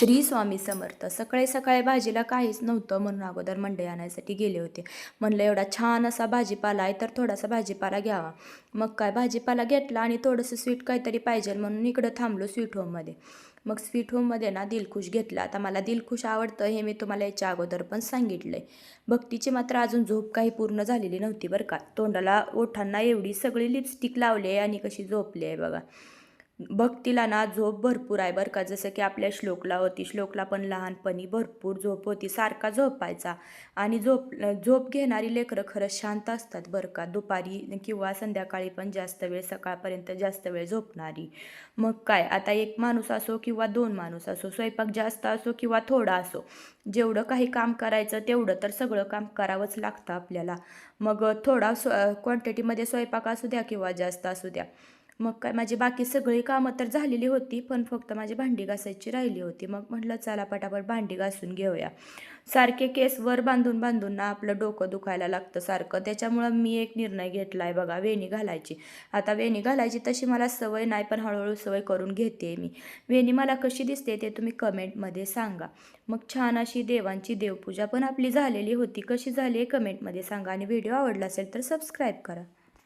श्री स्वामी समर्थ. सकाळी सकाळी भाजीला काहीच नव्हतं म्हणून अगोदर मंडई आणायसाठी गेले होते. म्हणलं एवढा छान असा भाजीपाला आहे तर थोडासा भाजीपाला घ्यावा. मग काय भाजीपाला घेतला आणि थोडंसं स्वीट काहीतरी पाहिजे म्हणून इकडं थांबलो स्वीट होममध्ये. मग स्वीट होममध्ये ना दिलखुश घेतला. आता मला दिलखुश आवडतं हे मी तुम्हाला याच्या अगोदर पण सांगितलं आहे. भक्तीची मात्र अजून झोप काही पूर्ण झालेली नव्हती बरं का. तोंडाला ओठांना एवढी सगळी लिपस्टिक लावली आहे आणि कशी झोपली आहे बघा. भक्तीला ना झोप भरपूर आहे बरं का. जसं की आपल्या श्लोकला होती. श्लोकला पण लहानपणी भरपूर झोप होती, सारखा झोपायचा. आणि झोप घेणारी लेकरं खरंच शांत असतात बरं का. दुपारी किंवा संध्याकाळी पण जास्त वेळ, सकाळपर्यंत जास्त वेळ झोपणारी. मग काय आता एक माणूस असो किंवा दोन माणूस असो, स्वयंपाक जास्त असो किंवा थोडा असो, जेवढं काही काम करायचं तेवढं तर सगळं काम करावंच लागतं आपल्याला. मग थोडा क्वांटिटीमध्ये स्वयंपाक असू द्या किंवा जास्त असू द्या. मग काय माझी बाकी सगळी कामं तर झालेली होती, पण फक्त माझी भांडी घासायची राहिली होती. मग म्हटलं चला पटापट भांडी घासून घेऊया. सारखे केस वर बांधून बांधून ना आपलं डोकं दुखायला लागतं सारखं. त्याच्यामुळं मी एक निर्णय घेतला आहे बघा, वेणी घालायची. आता वेणी घालायची तशी मला सवय नाही, पण हळूहळू सवय करून घेते मी. वेणी मला कशी दिसते ते तुम्ही कमेंटमध्ये सांगा. मग छान अशी देवांची देवपूजा पण आपली झालेली होती. कशी झाली आहे कमेंटमध्ये सांगा आणि व्हिडिओ आवडला असेल तर सबस्क्राईब करा.